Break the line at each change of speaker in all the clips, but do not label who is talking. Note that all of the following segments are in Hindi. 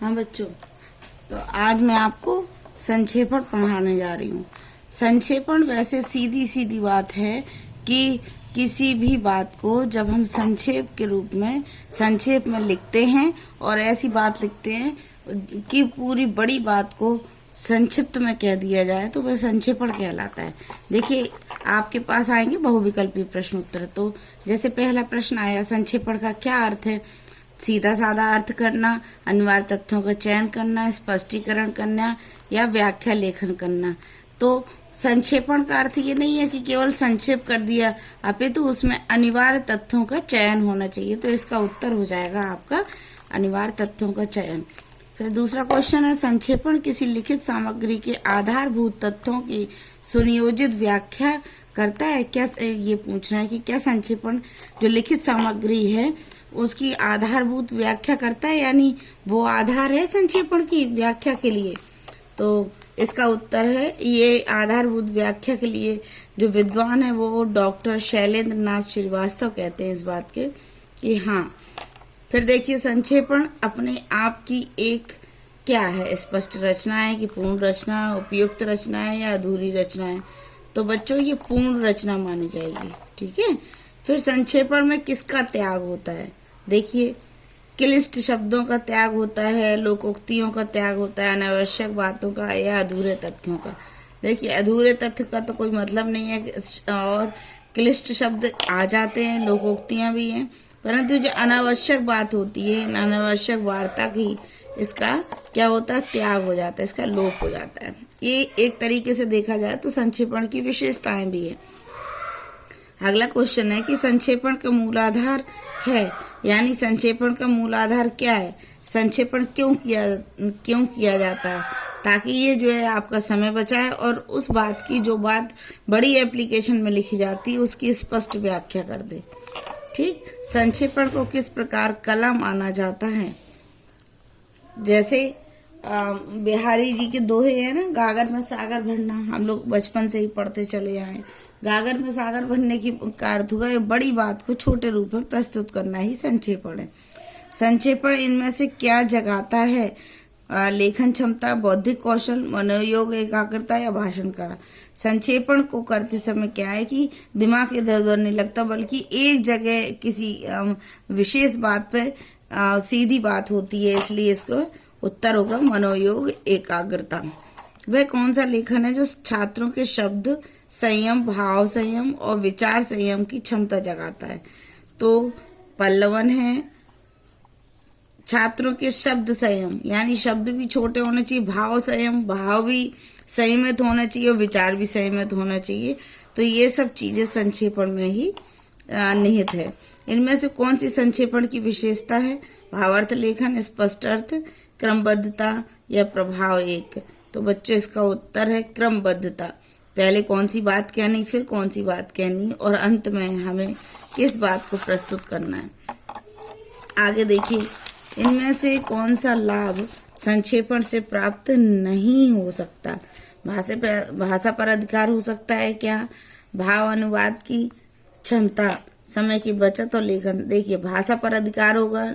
हाँ बच्चों, तो आज मैं आपको संक्षेपण पढ़ाने जा रही हूँ। संक्षेपण वैसे सीधी सीधी बात है कि किसी भी बात को जब हम संक्षेप में लिखते हैं और ऐसी बात लिखते हैं कि पूरी बड़ी बात को संक्षिप्त में कह दिया जाए तो वह संक्षेपण कहलाता है। देखिए, आपके पास आएंगे बहुविकल्पी प्रश्न उत्तर। तो जैसे पहला प्रश्न आया, संक्षेपण का क्या अर्थ है? सीधा साधा अर्थ करना, अनिवार्य तथ्यों का चयन करना, स्पष्टीकरण करना या व्याख्या लेखन करना। तो संक्षेपण का अर्थ ये नहीं है कि केवल संक्षेप कर दिया, अपितु उसमें अनिवार्य तथ्यों का चयन होना चाहिए। तो इसका उत्तर हो जाएगा आपका अनिवार्य तथ्यों का चयन। फिर दूसरा क्वेश्चन है, संक्षेपण किसी लिखित सामग्री के आधारभूत तथ्यों की सुनियोजित व्याख्या करता है। क्या ये पूछना है कि क्या संक्षेपण जो लिखित सामग्री है उसकी आधारभूत व्याख्या करता है, यानी वो आधार है संक्षेपण की व्याख्या के लिए। तो इसका उत्तर है, ये आधारभूत व्याख्या के लिए जो विद्वान है वो डॉक्टर शैलेंद्र नाथ श्रीवास्तव कहते हैं इस बात के कि हाँ। फिर देखिए, संक्षेपण अपने आप की एक क्या है? स्पष्ट रचना है कि पूर्ण रचना, उपयुक्त रचना है या अधूरी रचना है? तो बच्चों, ये पूर्ण रचना मानी जाएगी। ठीक है। फिर संक्षेपण में किसका त्याग होता है? देखिए, क्लिष्ट शब्दों का त्याग होता है, लोकोक्तियों का त्याग होता है, अनावश्यक बातों का या अधूरे तथ्यों का। देखिए, अधूरे तथ्य का तो कोई मतलब नहीं है और क्लिष्ट शब्द आ जाते हैं, लोकोक्तियां भी हैं, परंतु जो अनावश्यक बात होती है, अनावश्यक वार्ता की, इसका क्या होता है? त्याग हो जाता है, इसका लोप हो जाता है। ये एक तरीके से देखा जाए तो संक्षेपण की विशेषताएं भी है। अगला क्वेश्चन है कि संक्षेपण का मूलाधार है, यानी संक्षेपण का मूलाधार क्या है? संक्षेपण क्यों किया जाता है? ताकि ये जो है आपका समय बचाए और उस बात की जो बात बड़ी एप्लीकेशन में लिखी जाती है उसकी स्पष्ट व्याख्या कर दे। ठीक। संक्षेपण को किस प्रकार कला माना जाता है? जैसे बिहारी जी के दोहे हैं ना, गागर में सागर भरना, हम लोग बचपन से ही पढ़ते चले आए। गागर में सागर भरने की का अर्थ हुआ बड़ी बात को छोटे रूप में प्रस्तुत करना ही संक्षेपण है। संक्षेपण इनमें से क्या जगाता है? लेखन क्षमता, बौद्धिक कौशल, मनोयोग, एकाग्रता या भाषण कला। संक्षेपण को करते समय क्या है कि दिमाग इधर उधर नहीं लगता, बल्कि एक जगह किसी विशेष बात पे सीधी बात होती है, इसलिए इसको उत्तर होगा मनोयोग, एकाग्रता। वह कौन सा लेखन है जो छात्रों के शब्द संयम, भाव संयम और विचार संयम की क्षमता जगाता है? तो पल्लवन है छात्रों के शब्द संयम, यानी शब्द भी छोटे होने चाहिए, भाव संयम, भाव भी संयमित होना चाहिए और विचार भी संयमित होना चाहिए। तो ये सब चीजें संक्षेपण में ही निहित है। इनमें से कौन सी संक्षेपण की विशेषता है? भावार्थ लेखन, स्पष्ट अर्थ, क्रमबद्धता या प्रभाव एक। तो बच्चों, इसका उत्तर है क्रमबद्धता। पहले कौन सी बात कहनी, फिर कौन सी बात कहनी और अंत में हमें किस बात को प्रस्तुत करना है। आगे देखिए, इनमें से कौन सा लाभ संक्षेपण से प्राप्त नहीं हो सकता? भाषा पर अधिकार हो सकता है क्या? भाव अनुवाद की क्षमता, समय की बचत और लेखन। देखिए, भाषा पर अधिकार होगा,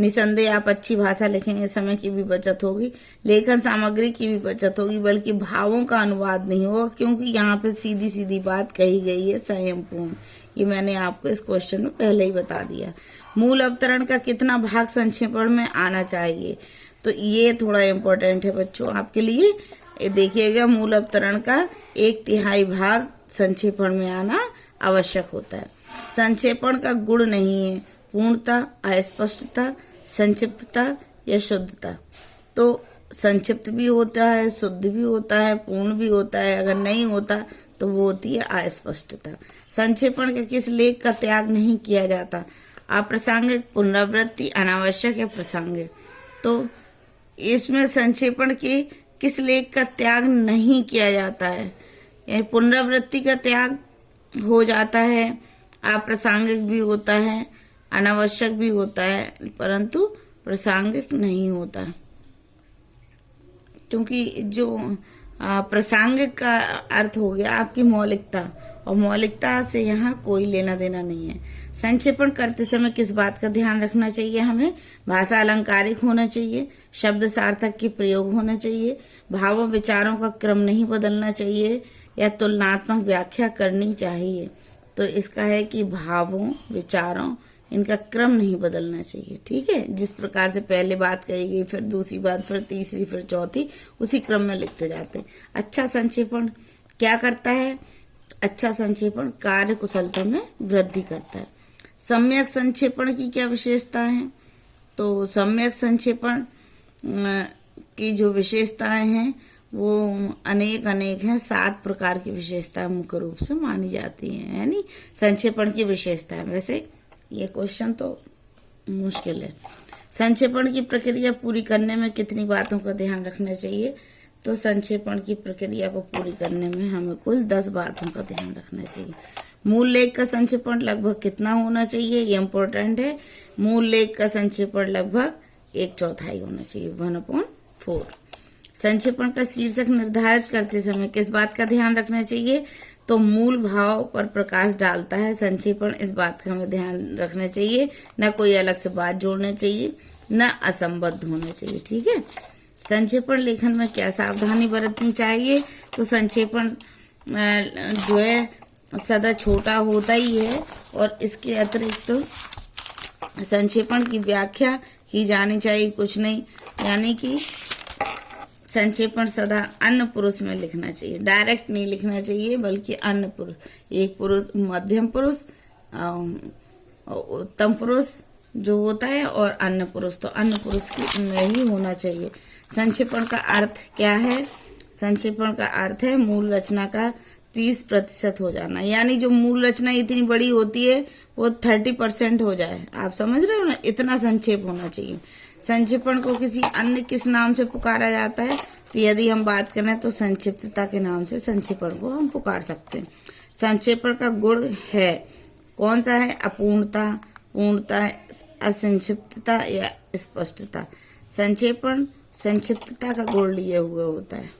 निसंदेह आप अच्छी भाषा लिखेंगे, समय की भी बचत होगी, लेखन सामग्री की भी बचत होगी, बल्कि भावों का अनुवाद नहीं होगा, क्योंकि यहाँ पे सीधी सीधी बात कही गई है, संयमपूर्ण। ये मैंने आपको इस क्वेश्चन में पहले ही बता दिया। मूल अवतरण का कितना भाग संक्षेपण में आना चाहिए? तो ये थोड़ा इम्पोर्टेंट है बच्चों आपके लिए। देखिएगा, मूल अवतरण का 1/3 भाग संक्षेपण में आना आवश्यक होता है। संक्षेपण का गुण नहीं है पूर्णता, अस्पष्टता, संक्षिप्तता या शुद्धता। तो संक्षिप्त भी होता है, शुद्ध भी होता है, पूर्ण भी होता है। अगर नहीं होता तो वो होती है अस्पष्टता। संक्षेपण के किस लेख का त्याग नहीं किया जाता? अप्रासंगिक, पुनरावृत्ति, अनावश्यक या प्रासंगिक। तो इसमें संक्षेपण के किस लेख का त्याग नहीं किया जाता है? यानी पुनरावृत्ति का त्याग हो जाता है, अप्रासंगिक भी होता है, अनावश्यक भी होता है, परंतु प्रासंगिक नहीं होता, क्योंकि जो प्रासंगिक का अर्थ हो गया आपकी मौलिकता, और मौलिकता से यहाँ कोई लेना देना नहीं है। संक्षेपण करते समय किस बात का ध्यान रखना चाहिए हमें? भाषा अलंकारिक होना चाहिए, शब्द सार्थक के प्रयोग होना चाहिए, भावों विचारों का क्रम नहीं बदलना चाहिए, या तुलनात्मक व्याख्या करनी चाहिए। तो इसका है कि भावों विचारों इनका क्रम नहीं बदलना चाहिए। ठीक है, जिस प्रकार से पहले बात कही गई, फिर दूसरी बात, फिर तीसरी, फिर चौथी, उसी क्रम में लिखते जाते हैं। अच्छा संक्षेपण क्या करता है? अच्छा संक्षेपण कार्य कुशलता में वृद्धि करता है। सम्यक संक्षेपण की क्या विशेषता है? तो सम्यक संक्षेपण की जो विशेषताएं हैं वो अनेक हैं। 7 प्रकार की विशेषताएं मुख्य रूप से मानी जाती हैं, यानी संक्षेपण की विशेषताएं। वैसे ये क्वेश्चन तो मुश्किल है। संक्षेपण की प्रक्रिया पूरी करने में कितनी बातों का ध्यान रखना चाहिए? तो संक्षेपण की प्रक्रिया को पूरी करने में हमें कुल 10 बातों का ध्यान रखना चाहिए। मूल लेख का संक्षेपण लगभग कितना होना चाहिए? ये इम्पोर्टेंट है। मूल लेख का संक्षेपण लगभग 1/4 होना चाहिए, 1/4। संक्षेपण का शीर्षक निर्धारित करते समय किस बात का ध्यान रखना चाहिए? तो मूल भाव पर प्रकाश डालता है संक्षेपण, इस बात का हमें ध्यान रखना चाहिए। न कोई अलग से बात जोड़ना चाहिए, न असंबद्ध होना चाहिए। ठीक है। संक्षेपण लेखन में क्या सावधानी बरतनी चाहिए? तो संक्षेपण जो है सदा छोटा होता ही है, और इसके अतिरिक्त संक्षेपण की व्याख्या की जानी चाहिए, कुछ नहीं। यानी कि संक्षेपण सदा अन्य पुरुष में लिखना चाहिए, डायरेक्ट नहीं लिखना चाहिए, बल्कि अन्य पुरुष, एक पुरुष, मध्यम पुरुष, उत्तम पुरुष जो होता है, और अन्य पुरुष, तो अन्य पुरुष की में ही होना चाहिए। संक्षेपण का अर्थ क्या है? संक्षेपण का अर्थ है मूल रचना का 30% हो जाना, यानी जो मूल रचना इतनी बड़ी होती है वो 30% हो जाए। आप समझ रहे हो ना, इतना संक्षेप होना चाहिए। संक्षेपण को किसी अन्य किस नाम से पुकारा जाता है? तो यदि हम बात करें तो संक्षिप्तता के नाम से संक्षेपण को हम पुकार सकते हैं। संक्षेपण का गुण है कौन सा है? अपूर्णता, पूर्णता, असंक्षिप्तता या स्पष्टता। संक्षेपण संक्षिप्तता का गुण लिए हुए होता है।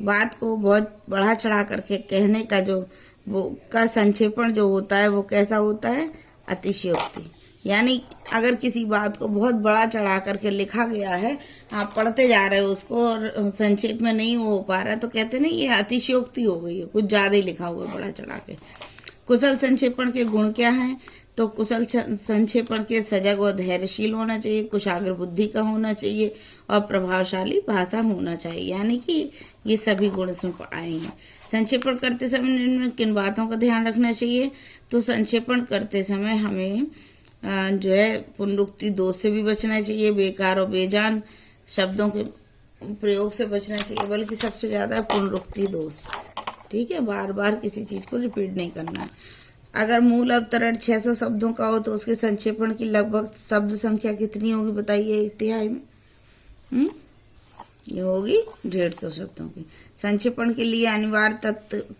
बात को बहुत बढ़ा चढ़ा करके कहने का जो वो का संक्षेपण जो होता है वो कैसा होता है? अतिशयोक्ति। यानी अगर किसी बात को बहुत बड़ा चढ़ा करके लिखा गया है, आप पढ़ते जा रहे हो उसको और संक्षेप में नहीं हो पा रहा, तो कहते हैं ना ये अतिशयोक्ति हो गई है, कुछ ज्यादा ही लिखा हुआ है बड़ा चढ़ा के। कुशल संक्षेपण के गुण क्या हैं? तो कुशल संक्षेपण के सजग और धैर्यशील होना चाहिए, कुशाग्र बुद्धि का होना चाहिए, और प्रभावशाली भाषा होना चाहिए। यानी कि ये सभी गुण इसमें आएंगे। संक्षेपण करते समय निम्न किन बातों का ध्यान रखना चाहिए? तो संक्षेपण करते समय हमें जो है पुनरुक्ति दोष से भी बचना चाहिए, बेकार और बेजान शब्दों के प्रयोग से बचना चाहिए, बल्कि सबसे ज्यादा पुनरुक्ति दोष। ठीक है, बार बार किसी चीज को रिपीट नहीं करना है। अगर मूल अवतरण 600 शब्दों का हो तो उसके संक्षेपण की लगभग शब्द संख्या कितनी होगी बताइए? 1/3 में ये होगी 150 शब्दों की। संक्षेपण के लिए अनिवार्य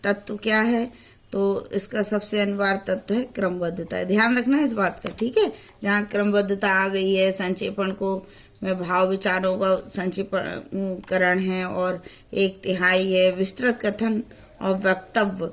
तत्व क्या है? तो इसका सबसे अनिवार्य तत्व है क्रमबद्धता। ध्यान रखना है इस बात का। ठीक है, जहाँ क्रमबद्धता आ गई है, संक्षेपण को में भाव विचारों का संक्षेपण है, और 1/3 है विस्तृत कथन और वक्तव्य।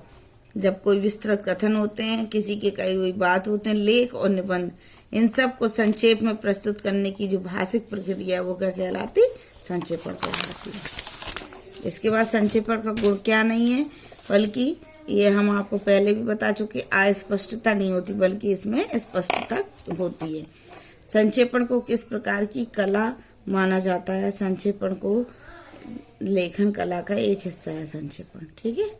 जब कोई विस्तृत कथन होते हैं, किसी के कही हुई बात होते हैं, लेख और निबंध, इन सब को संक्षेप में प्रस्तुत करने की जो भाषिक प्रक्रिया है वो क्या कहलाती? संक्षेपण कहलाती है। इसके बाद संक्षेपण का गुण क्या नहीं है, बल्कि ये हम आपको पहले भी बता चुके, अस्पष्टता नहीं होती, बल्कि इसमें स्पष्टता होती है। संक्षेपण को किस प्रकार की कला माना जाता है? संक्षेपण को लेखन कला का एक हिस्सा है संक्षेपण। ठीक है,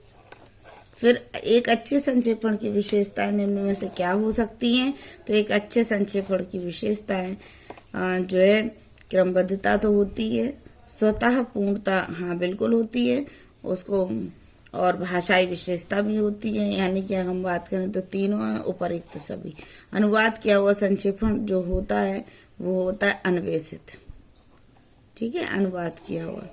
फिर एक अच्छे संक्षेपण की विशेषताएं निम्न में से क्या हो सकती हैं? तो एक अच्छे संक्षेपण की विशेषताएं जो है क्रमबद्धता तो होती है, स्वतः पूर्णता हाँ बिल्कुल होती है उसको, और भाषाई विशेषता भी होती है। यानी कि हम बात करें तो तीनों है, उपरिक्त सभी। अनुवाद किया हुआ संक्षेपण जो होता है वो होता है अन्वेषित। ठीक है, अनुवाद किया हुआ।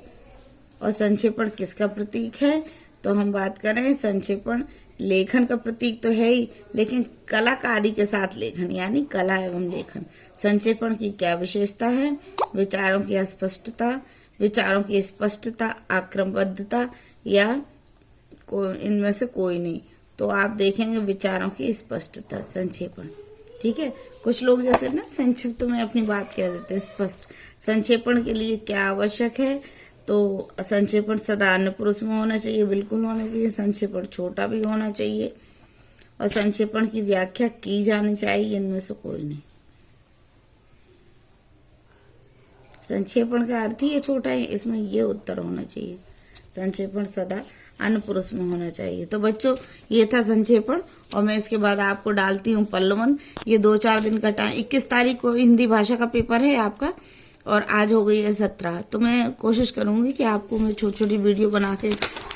और संक्षेपण किसका प्रतीक है? तो हम बात करें संक्षेपण लेखन का प्रतीक तो है ही, लेकिन कलाकारी के साथ लेखन यानी कला एवं लेखन। संक्षेपण की क्या विशेषता है? विचारों की स्पष्टता, विचारों की स्पष्टता, आक्रमबद्धता या इनमें से कोई नहीं। तो आप देखेंगे विचारों की स्पष्टता, संक्षेपण। ठीक है, कुछ लोग जैसे ना संक्षिप्त में अपनी बात कह देते हैं स्पष्ट। संक्षेपण के लिए क्या आवश्यक है? तो संक्षेपण सदा अन्य पुरुष में होना चाहिए, बिल्कुल होना चाहिए। संक्षेपण छोटा भी होना चाहिए और संक्षेपण की व्याख्या की जानी चाहिए, इनमें से कोई नहीं। संक्षेपण का अर्थ ही ये छोटा है, इसमें ये उत्तर होना चाहिए। संक्षेपण सदा अन्य पुरुष में होना चाहिए। तो बच्चों ये था संक्षेपण, और मैं इसके बाद आपको डालती हूँ पल्लवन। ये 2-4 दिन का टाइम, 21 तारीख को हिंदी भाषा का पेपर है आपका, और आज हो गई है 17। तो मैं कोशिश करूंगी कि आपको मैं छोटी छोटी वीडियो बना के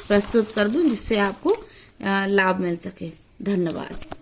प्रस्तुत कर दूं, जिससे आपको लाभ मिल सके। धन्यवाद।